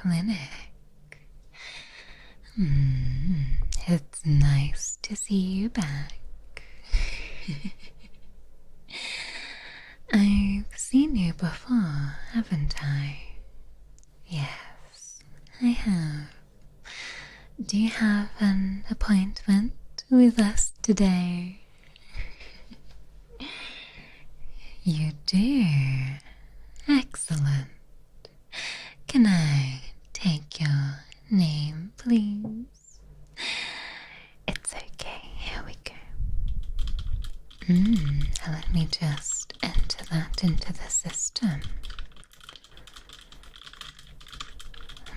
clinic. It's nice to see you back. I've seen you before, haven't I? Yes, I have. Do you have an appointment with us today? You do? Excellent. Can I take your name, please? It's okay, here we go. Let me just enter that into the system.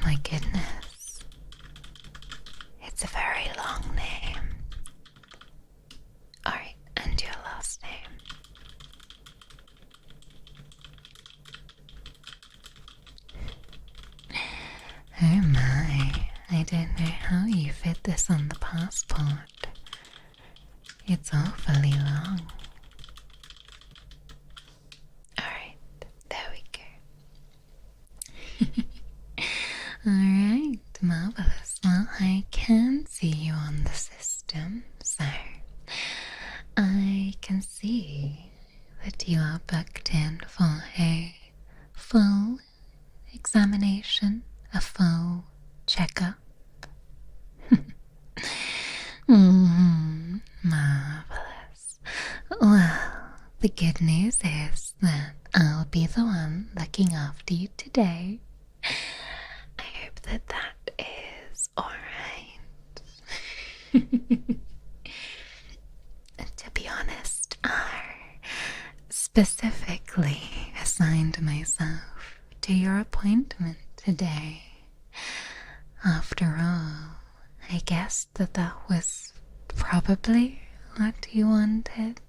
My goodness. It's a very long name. Alright, and your last name. Oh my, I don't know how you fit this on the passport. It's awfully long. Alright, there we go. Alright, marvelous. Well, I can see you on the system, so I can see that you are booked in for a full examination, a full checkup. Marvelous. Well, the good news is that I'll be the one looking after you today. I hope that that is alright. To be honest, I specifically assigned myself to your appointment today. After all, I guessed that that was probably what you wanted,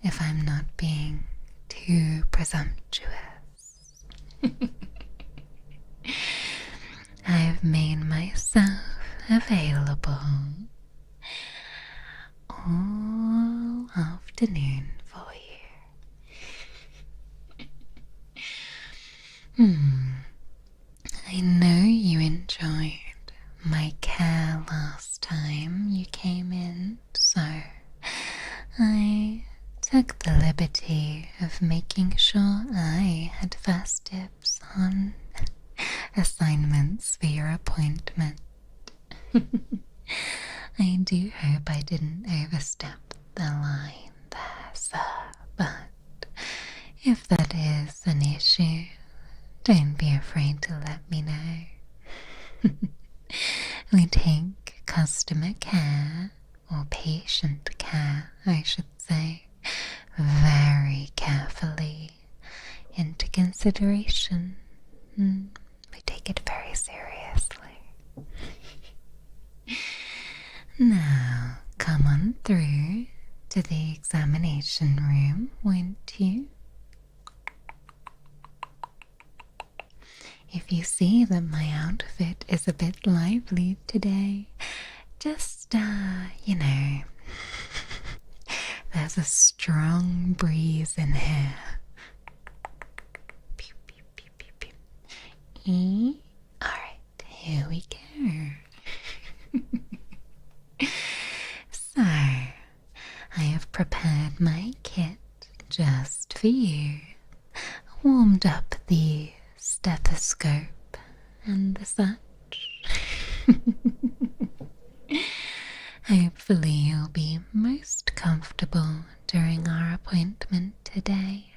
if I'm not being too presumptuous. I've made myself available all afternoon for you. I know you enjoyed my care last time you came in, so I took the liberty of making sure I had first dibs on assignments for your appointment. I do hope I didn't overstep the line there, sir, but if that is an issue, don't be afraid to let me know. We take customer care, or patient care, I should say, very carefully into consideration. We take it very seriously. Now, come on through to the examination room, won't you? If you see that my outfit is a bit lively today, just, there's a strong breeze in here. Pew, pew, pew, pew, pew. Alright, here we go. So, I have prepared my kit just for you. Warmed up the stethoscope and the such. Hopefully you'll be most comfortable during our appointment today.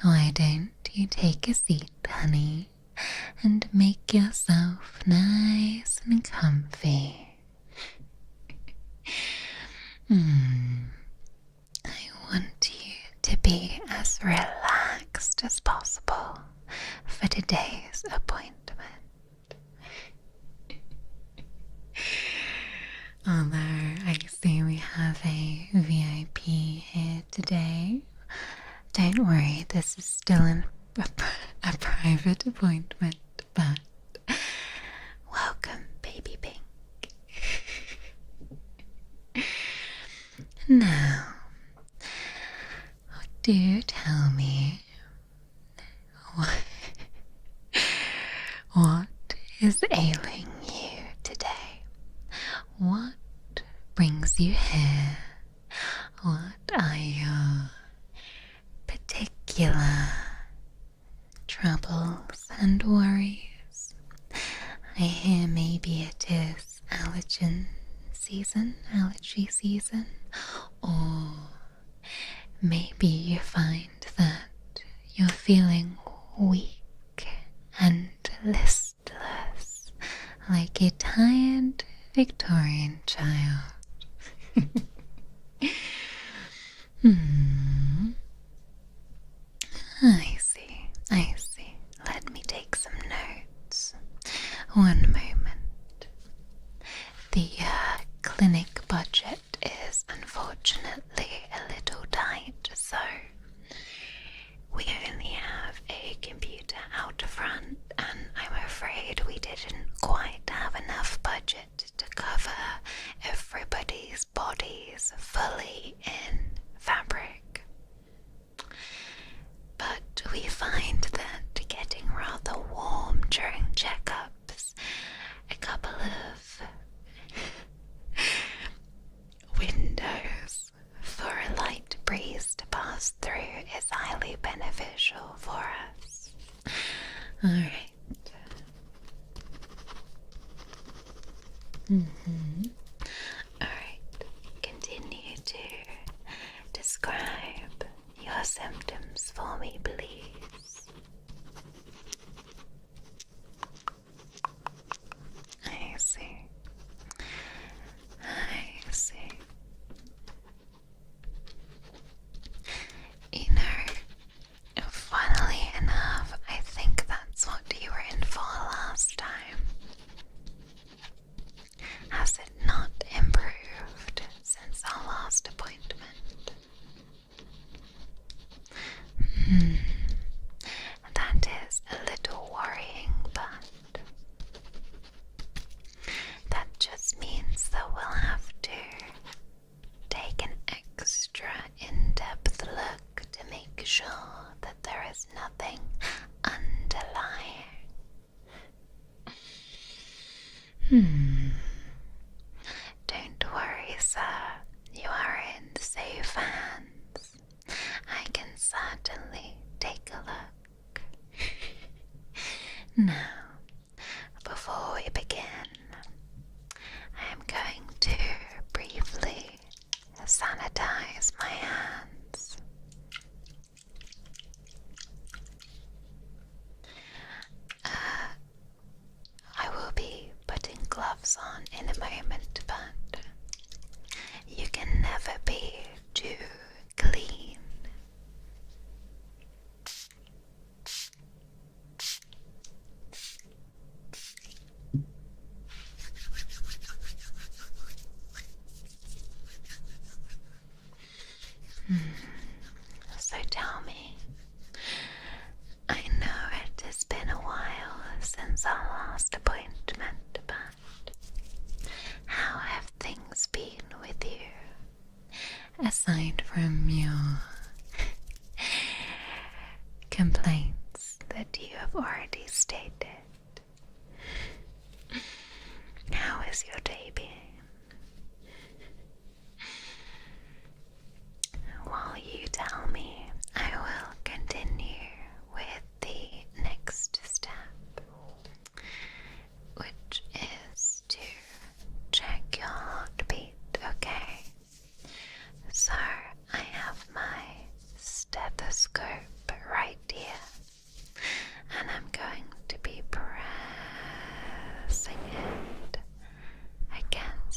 Why don't you take a seat, honey, and make yourself nice and comfy? I want you to be as relaxed as possible for today's appointment. Although I see we have a VIP here today, don't worry, this is still a private appointment, but welcome, baby pink. Now, do tell me, is ailing you today? What brings you here? What are your particular troubles and worries? I hear maybe it is allergy season, or maybe you find that you're feeling weak and listless, like a tired Victorian child. I see. Let me take some notes. One moment. The clinic budget is unfortunately a little tight, so we only have a computer out front, and I'm afraid we didn't quite have enough budget to cover everybody's bodies fully in fabric. But we find that getting rather warm during checkups, a couple of windows for a light breeze to pass through is highly beneficial for us. Alright. Alright. Continue to describe your symptoms for me, please. I see. You know, funnily enough, I think that's what you were in for last time. Has it not improved since our last appointment? That is a little worrying, but that just means that we'll have to take an extra in-depth look to make sure that there is nothing underlying. Don't worry, sir. You are in safe hands. I can certainly take a look. Now, before we begin, I am going to briefly sanitize my hands. I will be putting gloves on in a moment, but you can never be too clean. So tell me, I know it has been a while since our last appointment, but how have things been with you? Aside from your complaints that you have already stated, how has your day been? While you tell me, I will continue with the next step, which is to check your heartbeat, okay? So I have my stethoscope right here, and I'm going to be pressing it against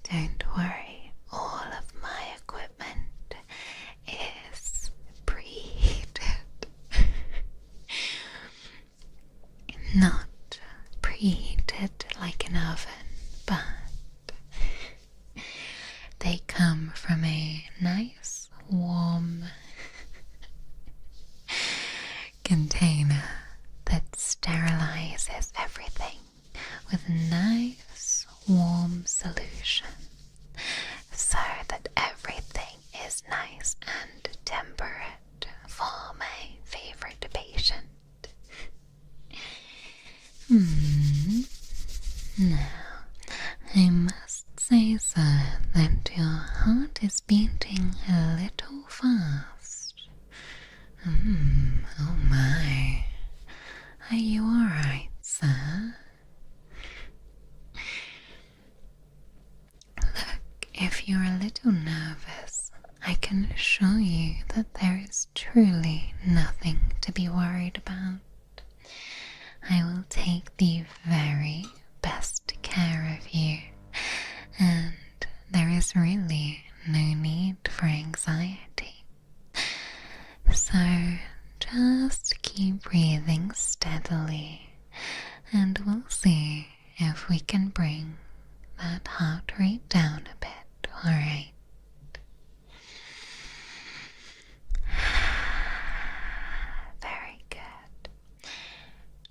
Don't worry, all of my equipment is preheated. Not preheated like an oven, but they come from a nice warm container that sterilizes everything with a nice warm solution so that everything is nice and temperate for my favorite patient. Now, I must say, sir, that your heart is beating a little fast. Oh my. Are you alright, sir? Look, if you're a little nervous, I can assure you that there is truly nothing to be worried about. I will take the very best care of you, and there is really no need for anxiety. So just keep breathing steadily, and we'll see if we can bring that heart rate down a bit, alright? Very good.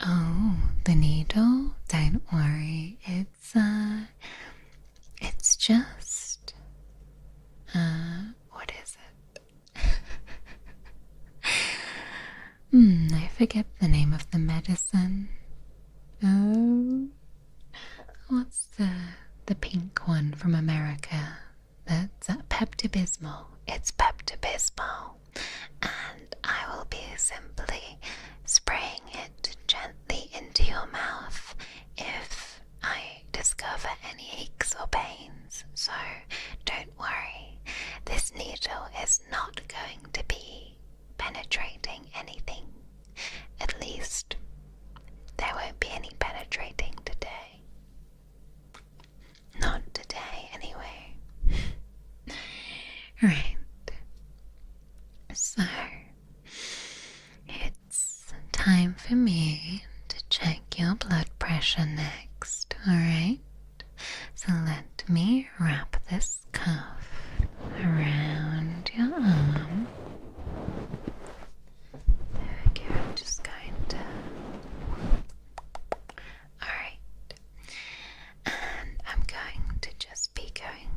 Oh, the needle? Don't worry. It's just, what is it? I forget the name of the medicine. Oh, what's the pink one from America? That's Pepto-Bismol. It's Pepto-Bismol, and I will be simply spraying it gently into your mouth if I discover any aches or pains. So don't worry, this needle is not going to be penetrating anything. At least there won't be any penetrating today. Not today, anyway. Right. So, it's time for me to check your blood pressure next, alright? So let me wrap this cuff around your arm. There we go, I'm just going to... Alright. And I'm going to just be going...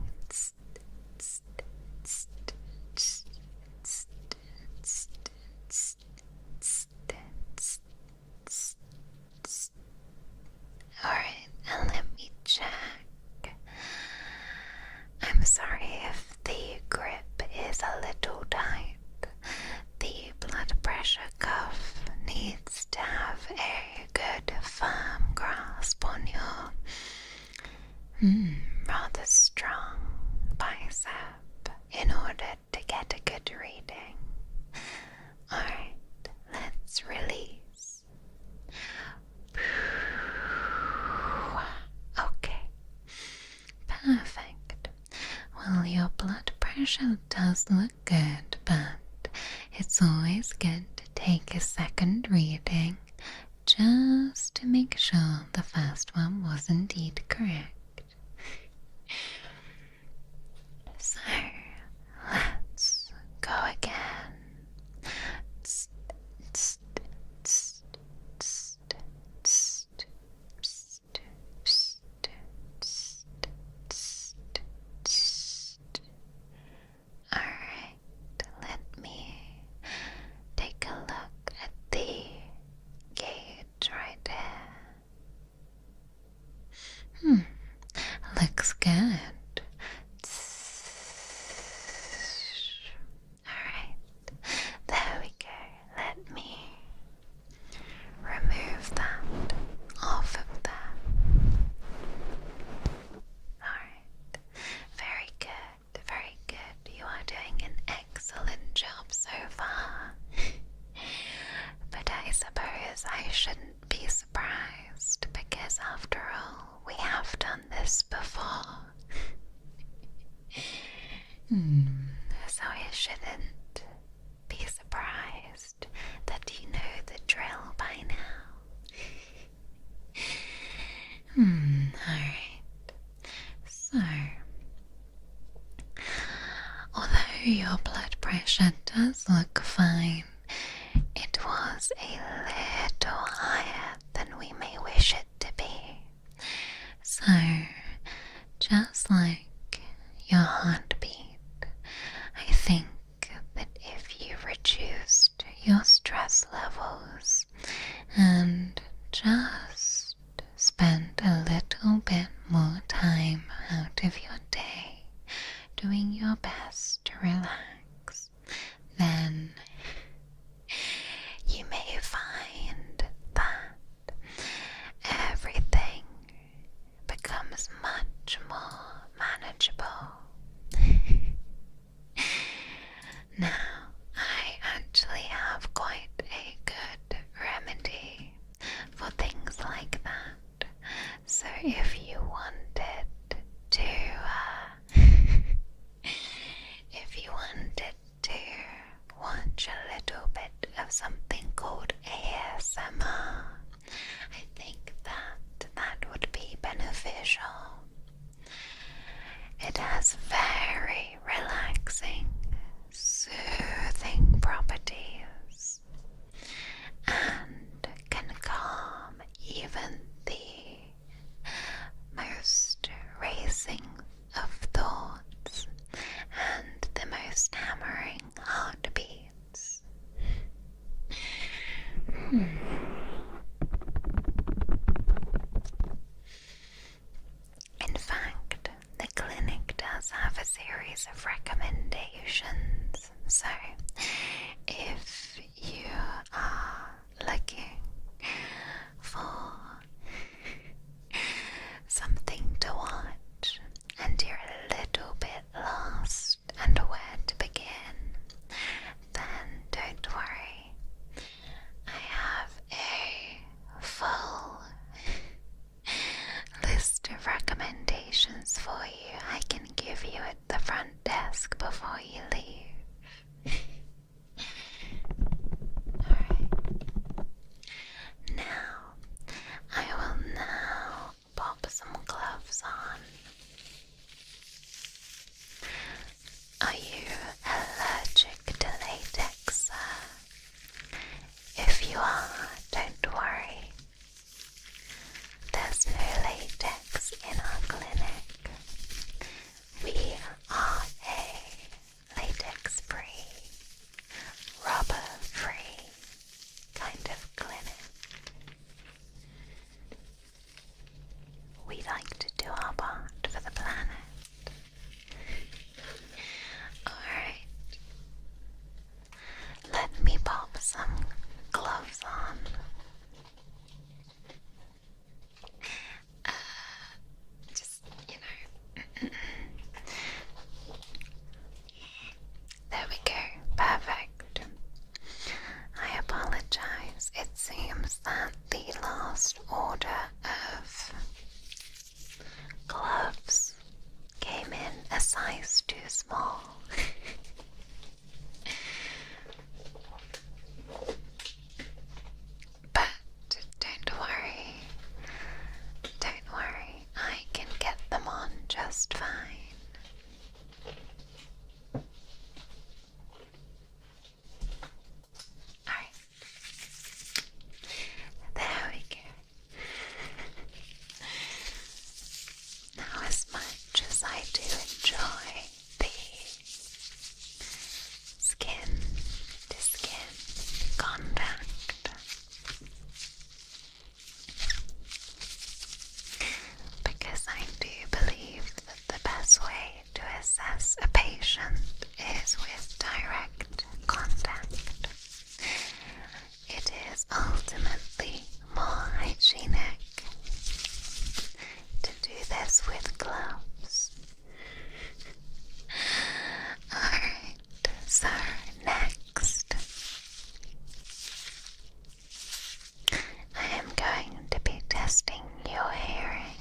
Alright, and let me check. I'm sorry if the grip is a little tight. The blood pressure cuff needs to have a good firm grasp on your rather strong bicep in order to get a good reading. Alright, let's release. Okay, perfect. Well, your blood pressure does look good, but it's always good to take a second reading just to make sure the first one was indeed correct. So, let's go again. Alright, let me take a look at the gauge right here. Looks good. Alright, there we go. Let me remove that off of that. Alright, very good, very good. You are doing an excellent job so far. But I suppose I shouldn't be surprised because after all, we have done this before. So you shouldn't be surprised that you know the drill by now. Alright. So, although your blood pressure does look fine, it was a little higher than we may wish it to be. So, just like your heartbeat, I think that if you reduced your stress levels and just spent a little bit more time out of your day doing your best to relax, then you may find that everything becomes much more manageable. Now, I actually have quite a good remedy for things like that. So if you wanted to, watch a little bit of something called ASMR, I think that would be beneficial. It has very relaxing, soothing properties and can calm even the most racing of thoughts and the most hammering heartbeats. In fact, the clinic does have a series of recommendations, so if you are looking for something to watch and you're a little bit lost and where to begin, then don't worry. I have a full list of recommendations for you I can give you at the front desk before you leave. Alright. Now, I will now pop some gloves on. Are you allergic to latex, sir? If you are, don't worry. There's no latex in our clinic. We are a latex-free, rubber-free kind of clinic. We like to do our part for the planet. Alright. Let me pop some gloves on. There we go. Perfect. I apologize. It seems that the last order of gloves came in a size too small. But don't worry. Don't worry. I can get them on just fine. Alright. There we go. Now, as much as I do enjoy the skin-to-skin contact, because I do believe that the best way to assess a patient is with direct contact. It is ultimately more hygienic to do this with gloves. Alright, so next I am going to be testing your hearing.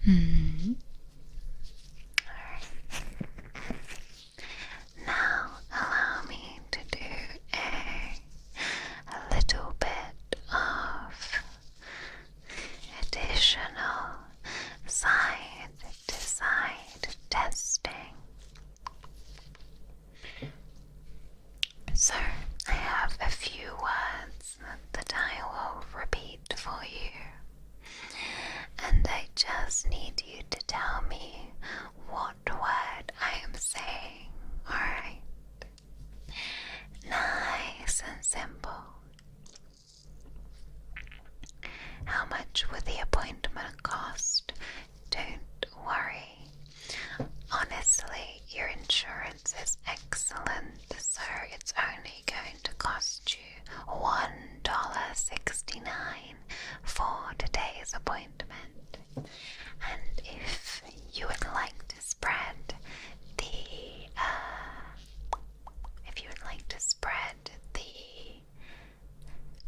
Alright. Now allow me to do a little bit of additional side-to-side testing. So, I have a few words that I will repeat for you, and I just need you to tell me what word I am saying, alright? Nice and simple. How much will the appointment cost? Don't worry. Honestly, your insurance is excellent, so it's only going to cost you $1.69 for today's appointment. And if you would like to spread the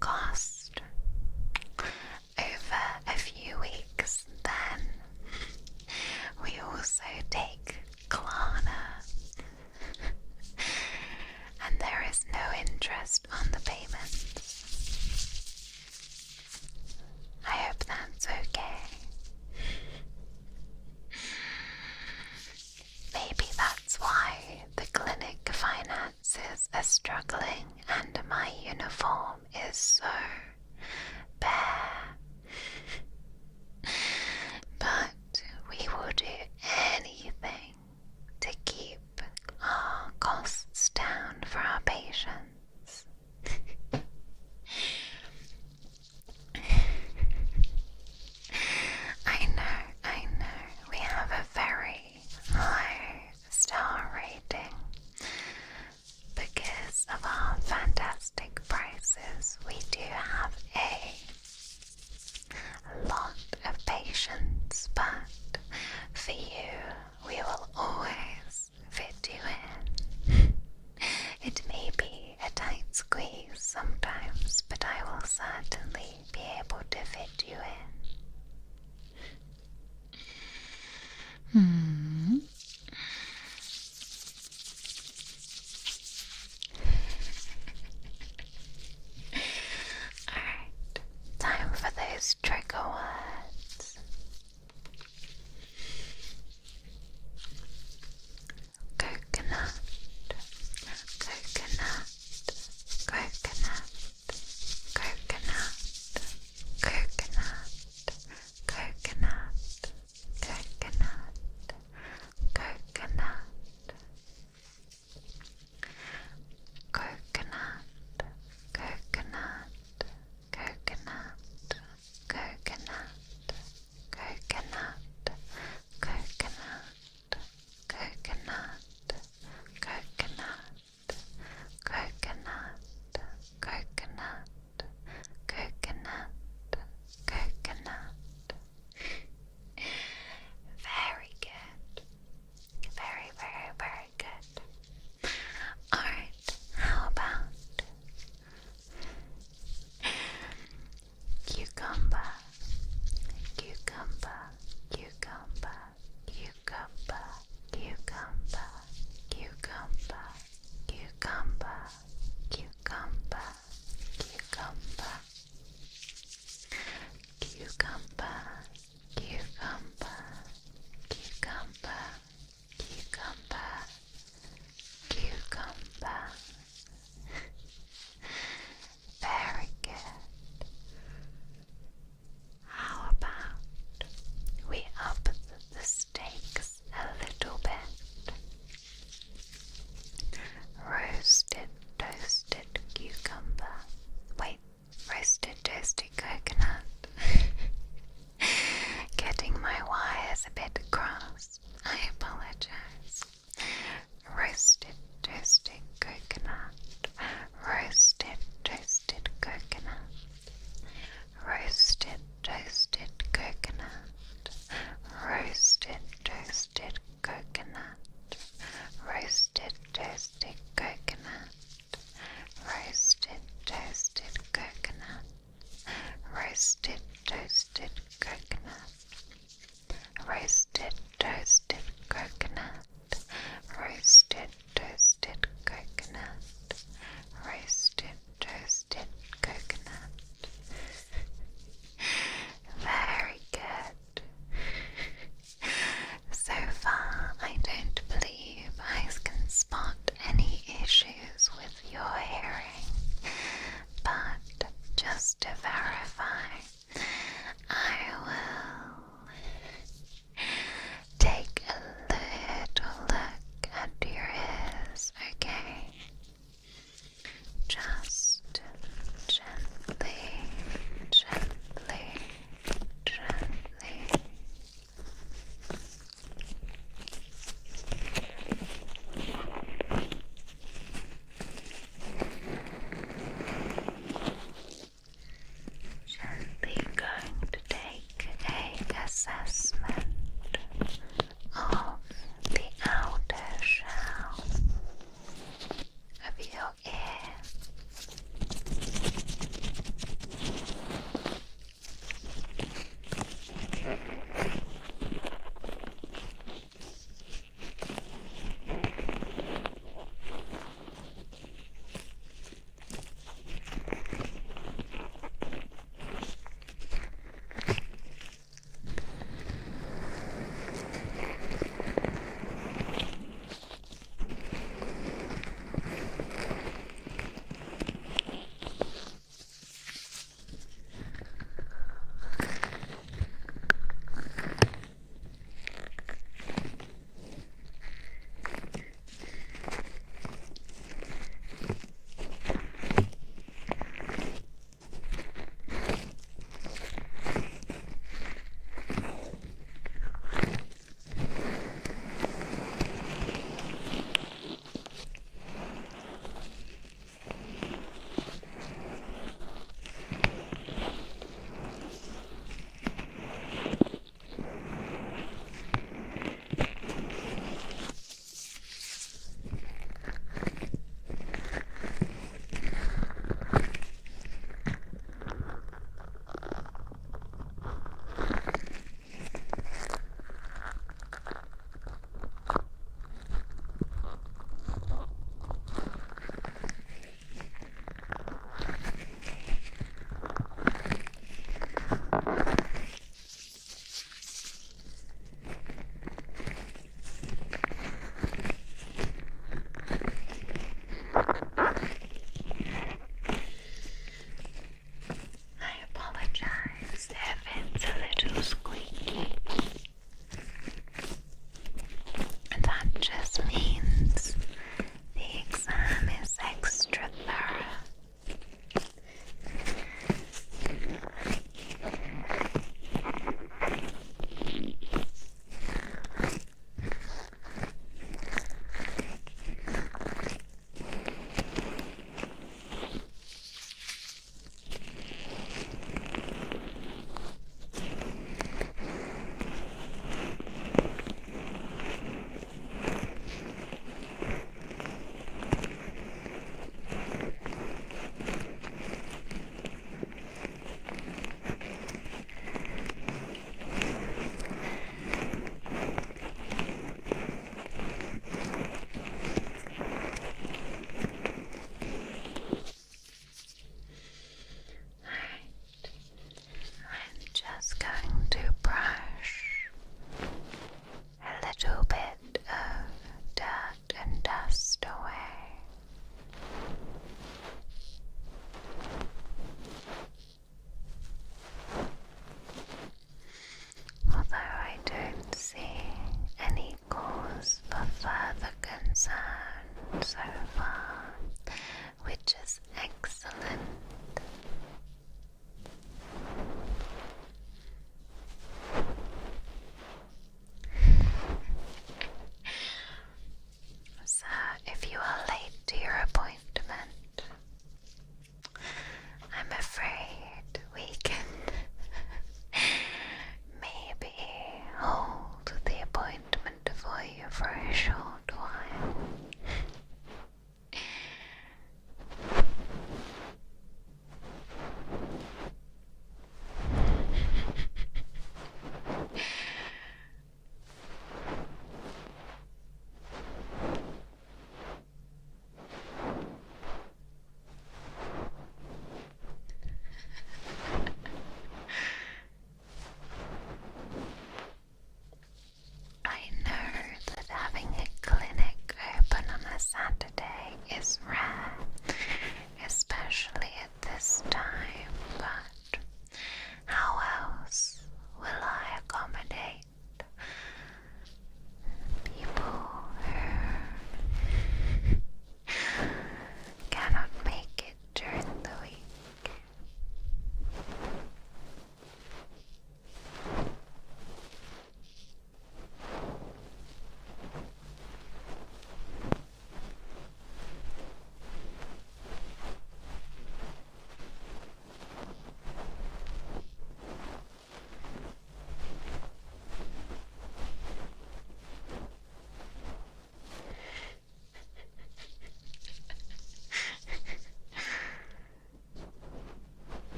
cost over a few weeks, then we also take Klarna, and there is no interest on the payments. I hope that's okay. Maybe that's why the clinic finances are struggling and my uniform is so bare. But we will do anything to keep our costs down for our patients. I know, we have a very high star rating because of our fantastic prices. We do have a lot of patience, but for you, we will always fit you in. It may be a tight squeeze sometimes, but I will certainly be able to fit you in. Alright, time for those trigger words. Coconut, coconut, coconut, coconut, coconut, coconut, coconut, coconut, coconut, coconut, coconut, coconut, coconut, coconut, coconut, coconut, coconut, coconut, coconut, coconut. Very good. Very, very, very good. Alright, how about cucumber, cucumber, cucumber, cucumber, cucumber, cucumber, cucumber, cucumber, cucumber, cucumber, cucumber, cucumber, cucumber, cucumber. Very good. How about we up the stakes a little bit? Roasted, toasted cucumber. Wait, roasted, toasted coconut. Getting my wires a bit crossed. I apologize. Roasted, toasted coconut. Roasted, toasted coconut. Roasted, toasted coconut. Roasted, toasted coconut. Roasted, toasted coconut. Roasted, toasted coconut. Roasted, toasted coconut. just to verify, I will take a little look at your ears, okay? Just gently, gently, gently. Gently go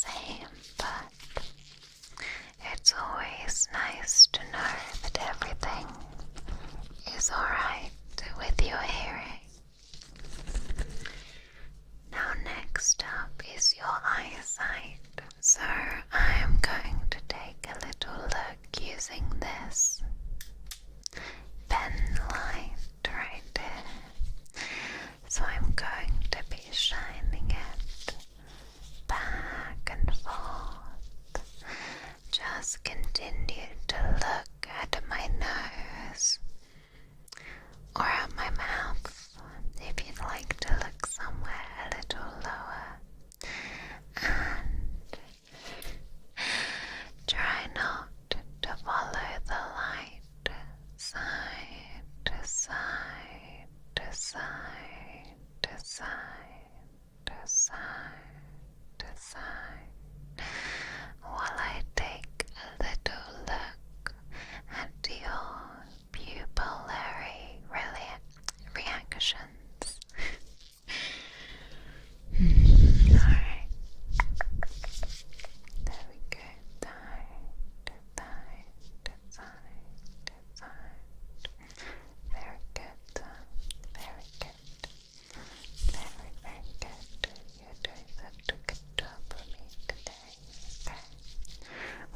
same, but it's always nice to know that everything is alright with your hearing. Now next up is your eyesight. So I am going to take a little look using this pen light right here. So I'm going to be shining it back and forth. Just continue to look at my nose or at my mouth if you'd like to look somewhere a little lower, and try not to follow the light side to side to side to side to side to side while I take a little look at your pupillary reactions. Alright. There we go. Very good. Very good. Very, very good. You're doing such a good job for me today. Okay.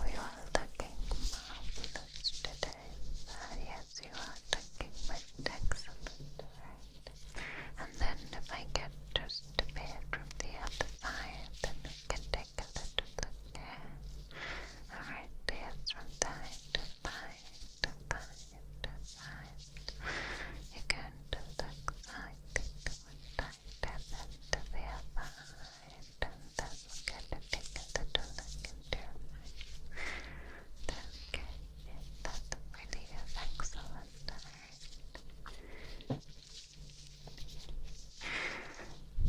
We are looking marvelous today. Yes, you are looking most excellent. Right. And then if I get just a bit from the other side, then we can take a little look here. Alright, yes, from side to side to side to side. You're going to look slightly to one side and then to the other side, and then we're going to take a little look into your eyes. Okay, that's really excellent.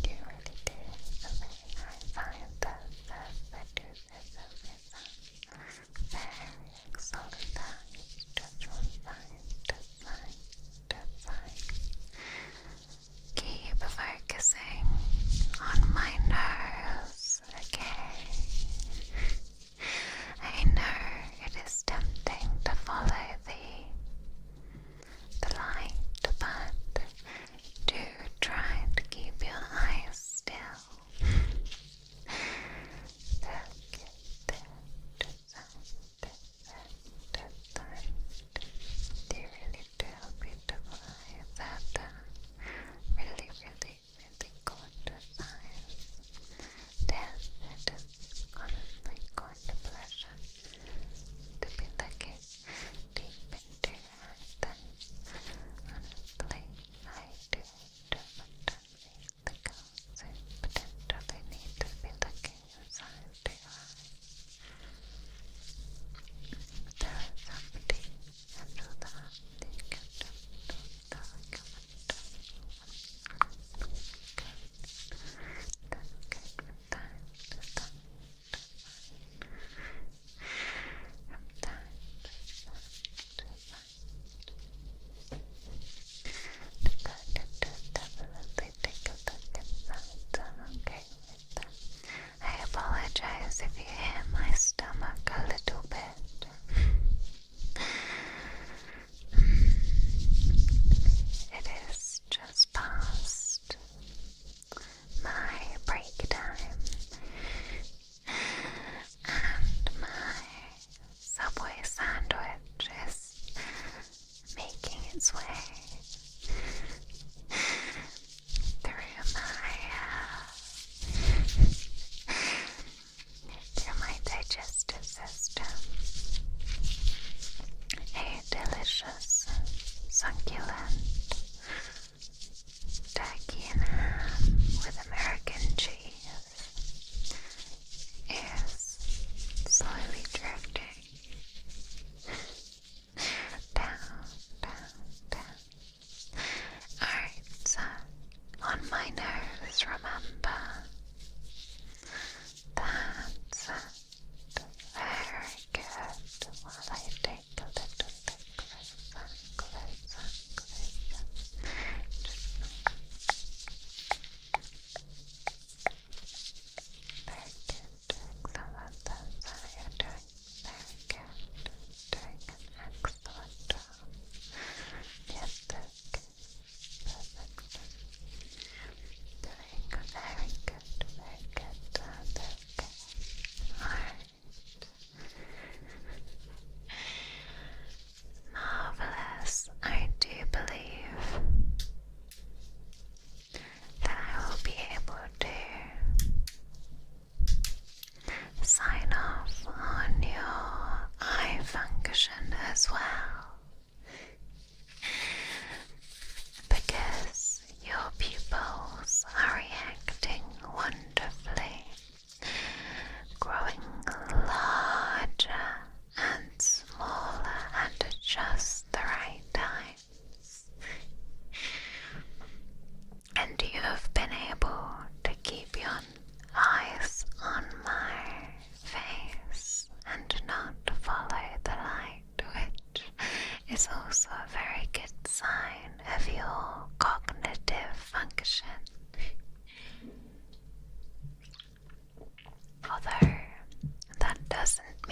You really do a very nice eye test. I do this every time. Very excellent eyes, just from side to side to side. Keep focusing on my nose, okay? I know it is tempting to follow the light, but do try to keep your eyes still. Look at that, to side, to side. They really do beautiful eyes. That really, really, really gorgeous eyes. Then it is honestly quite a pleasure to be looking deep into your eyes. Then honestly, I do the girls who potentially need to be looking inside your eyes. There is somebody under the house you can just do the recommend. That's good from time to time to time. From time to time to time. Definitely take a look inside. Okay with that. I apologize if you hear my stomach a little bit. It is just past my break time, and my Subway sandwich is making its way through my digestive system. A delicious, succulent turkey and ham with American cheese is slowly drifting down, down, down. Alright, so on my nose, remember, that's it. Very good. While I take a little bit closer, closer, closer. Very good.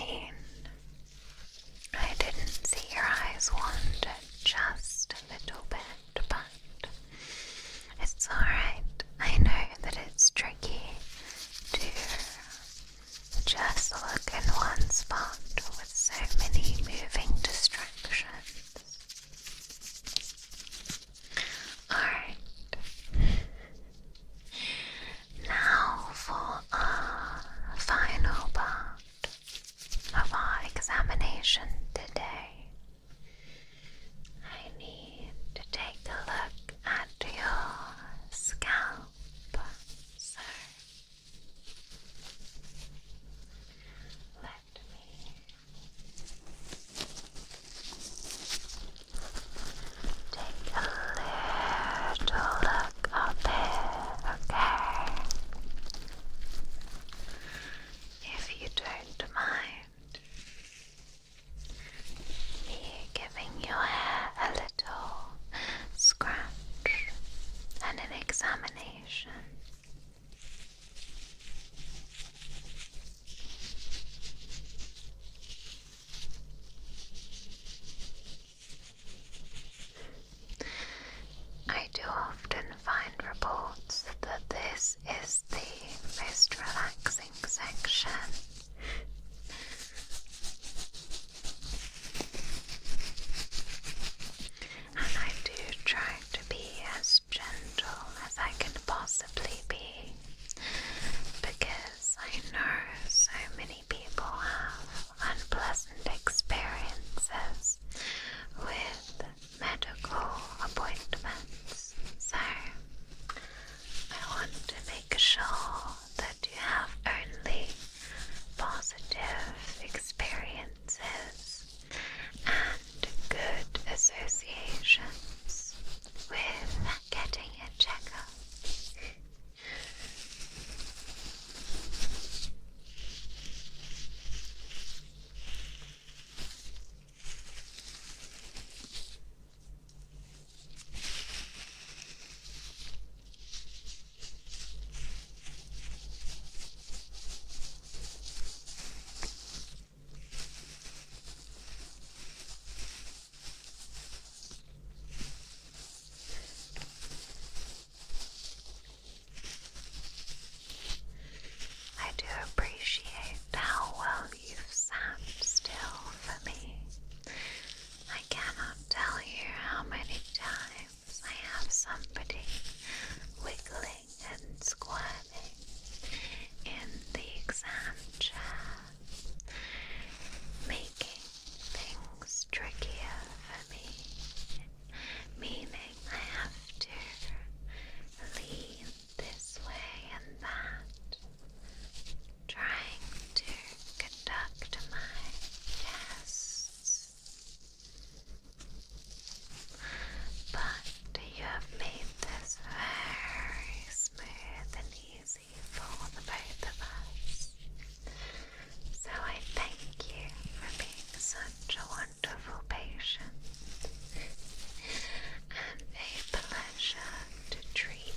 mean, I didn't see your eyes wander just a little bit, but it's alright. I know that it's tricky to just look in one spot with so many moving distractions. Alright. Now for our final part of our examination today. I need to take a look at your scalp. So let me take a little look up here, okay? If you don't mind me giving your hair a little scratch and an examination. I do often find reports that this is the most relaxing section. And I do try to be as gentle as I can possibly be, because I know so many people have unpleasant experiences with medical appointments. So I want to make sure that you have only positive experiences and good associations with getting a checkup. I do appreciate how well you've sat still for me. I cannot tell you how many times I have somebody wiggling and squirming in the exam chair, making things trickier for me, meaning I have to lean this way and that, trying to conduct my tests. But you have made this very smooth and easy for the both of us. So I thank you for being such a wonderful patient and a pleasure to treat.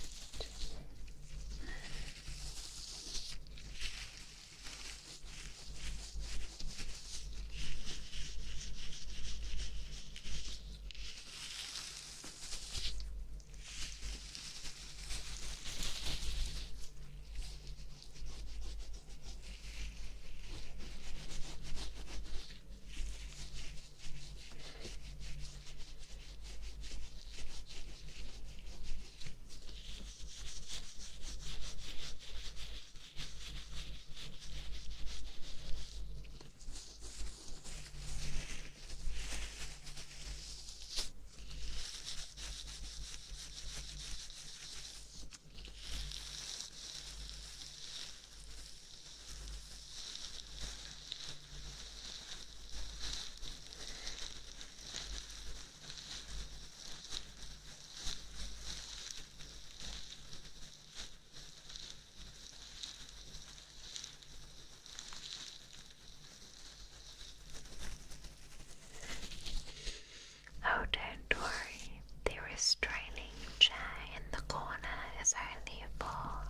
Oh, don't worry, the restraining chair in the corner is only for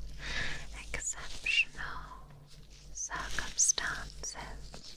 exceptional circumstances.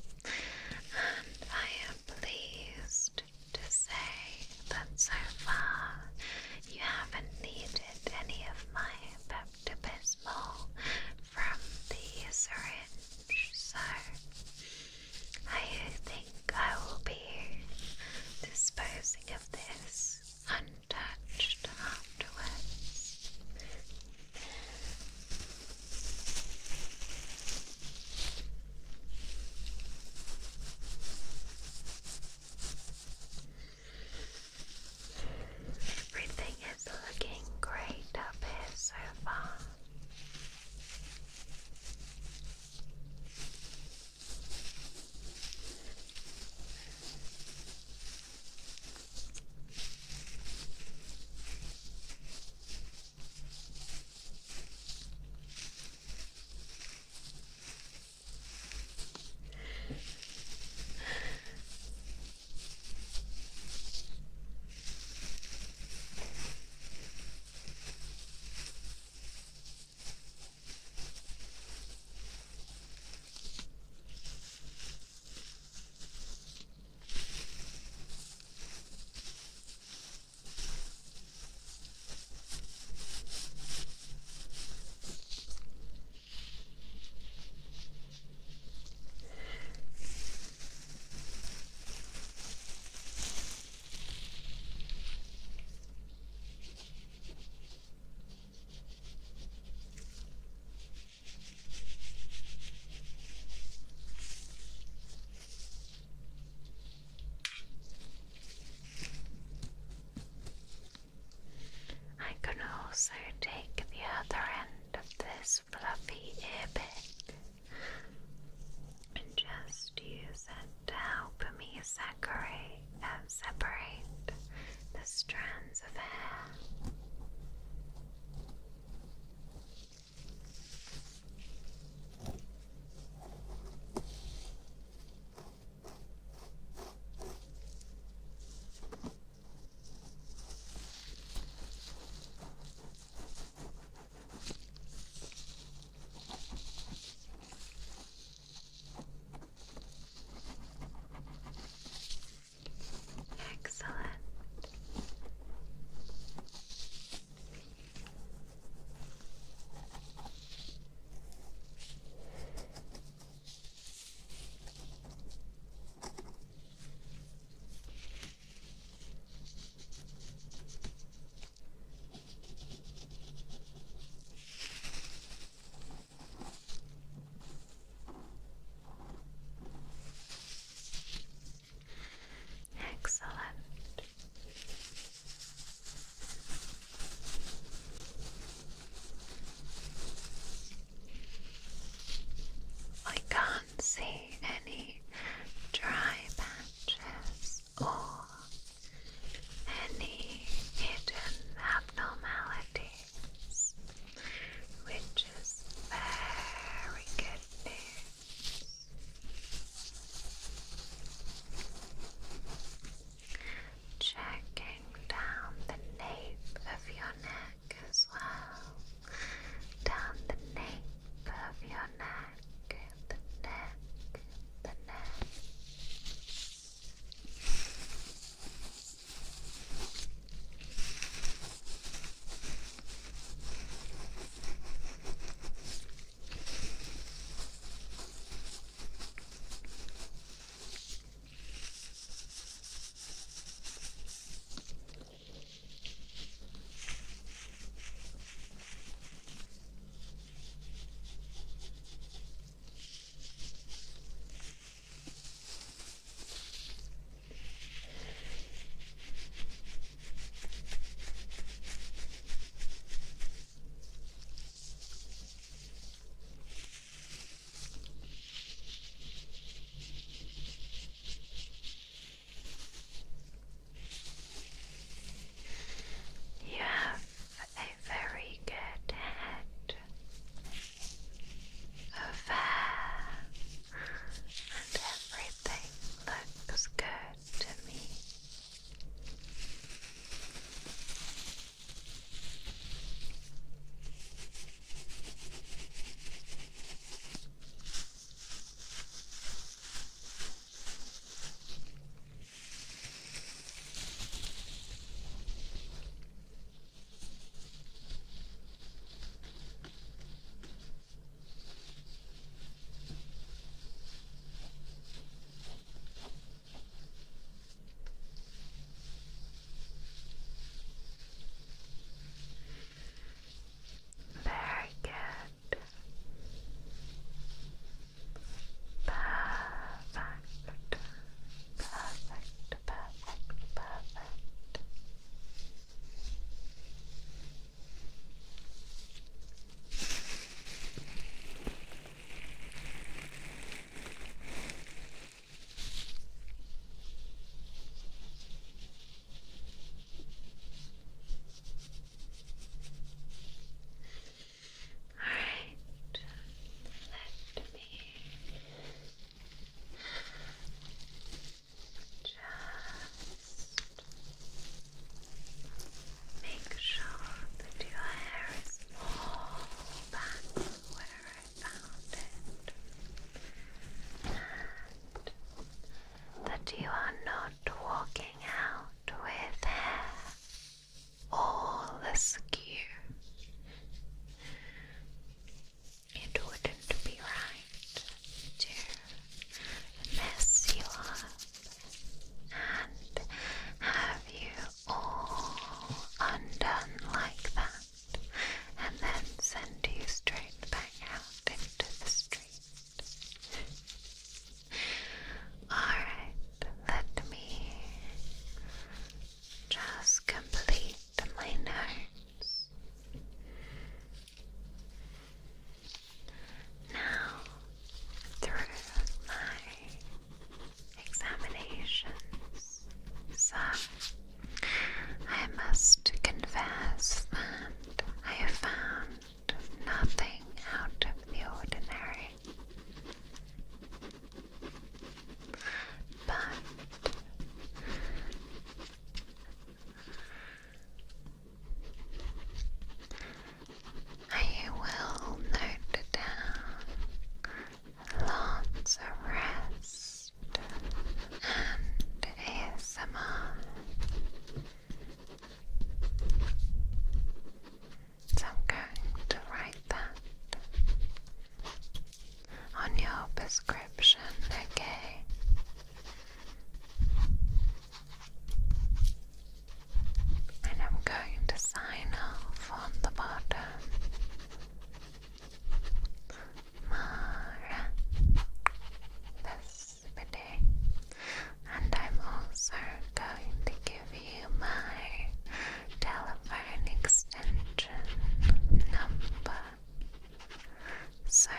so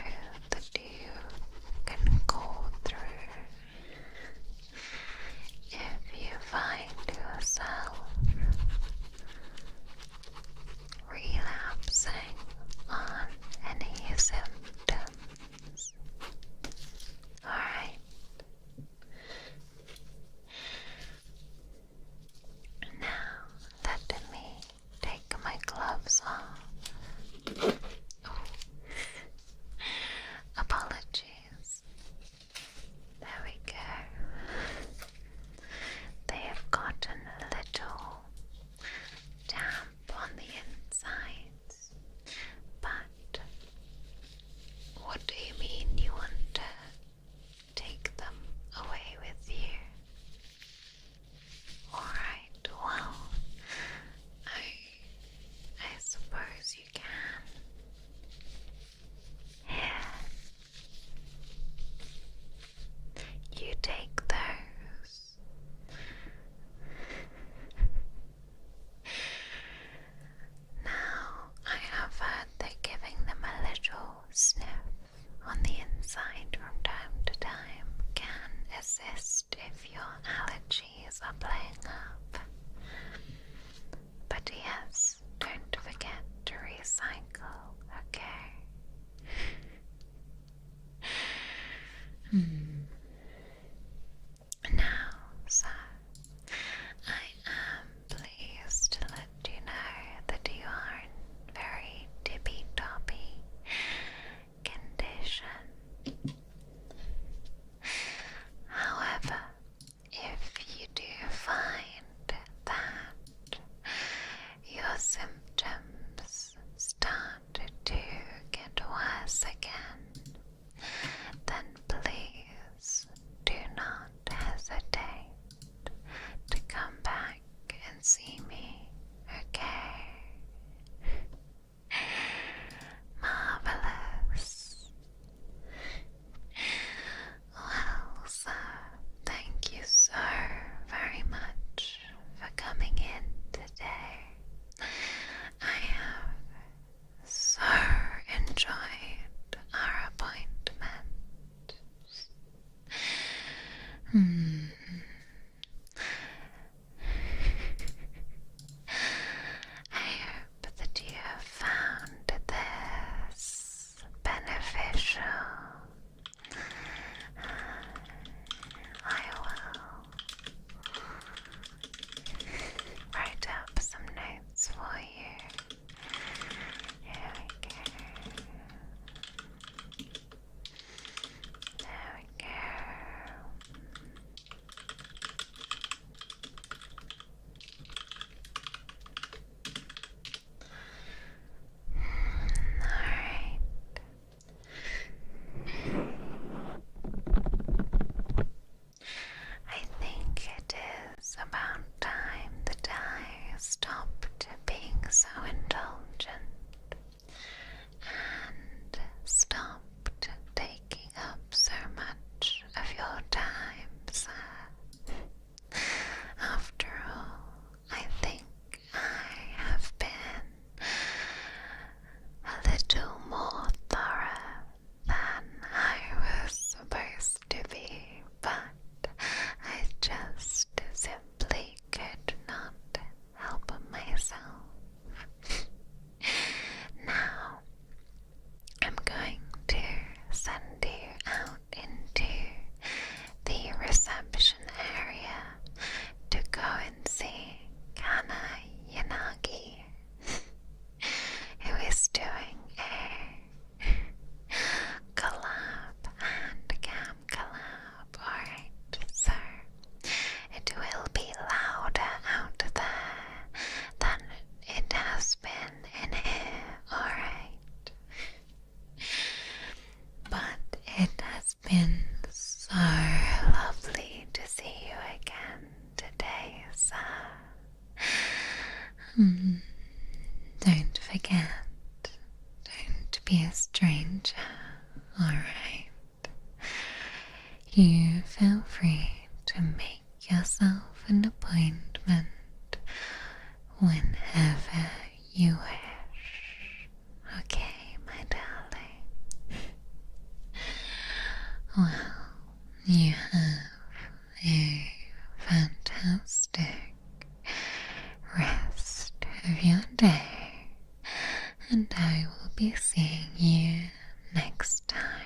that you can go through. If you find yourself relapsing on any symptoms, alright? Now let me take my gloves off. Apologies. There we go. They have gotten a little damp on the insides. But what do you mean you want to take them away with you? Alright, well, I suppose you can. Here, you take those. Now, I have heard that giving them a little sniff on the inside from time to time can assist if your allergies are playing up. But yes, don't forget to recycle, okay? Now, sir, I am pleased to let you know that you are in very tippy-toppy condition. However, if you do find that your symptoms started to get worse again, then please do not hesitate to come back and see me, okay? Marvelous. Well, sir, thank you so very much for coming in today. I have so enjoyed our appointment. I hope that you have found this beneficial. I will write up some notes for you. Here we go. There we go. Alright. I think it is about time that I stopped being so indulgent and stopped taking up so much of your time, sir. After all, I think I have been a little more thorough than I was supposed to be, but I just simply could not help myself. Now, I'm going to send you out into the reception area to go and see Kana Yanagi, who is doing a collab and cam collab. Alright, so it will be louder out there than it has been in here, alright? But it has been so lovely to see you again today, sir. Don't forget, don't be a stranger, alright? You feel free to make yourself an appointment whenever you wish. Okay, my darling. Well, you have a fantastic rest of your day, and I will be seeing you next time.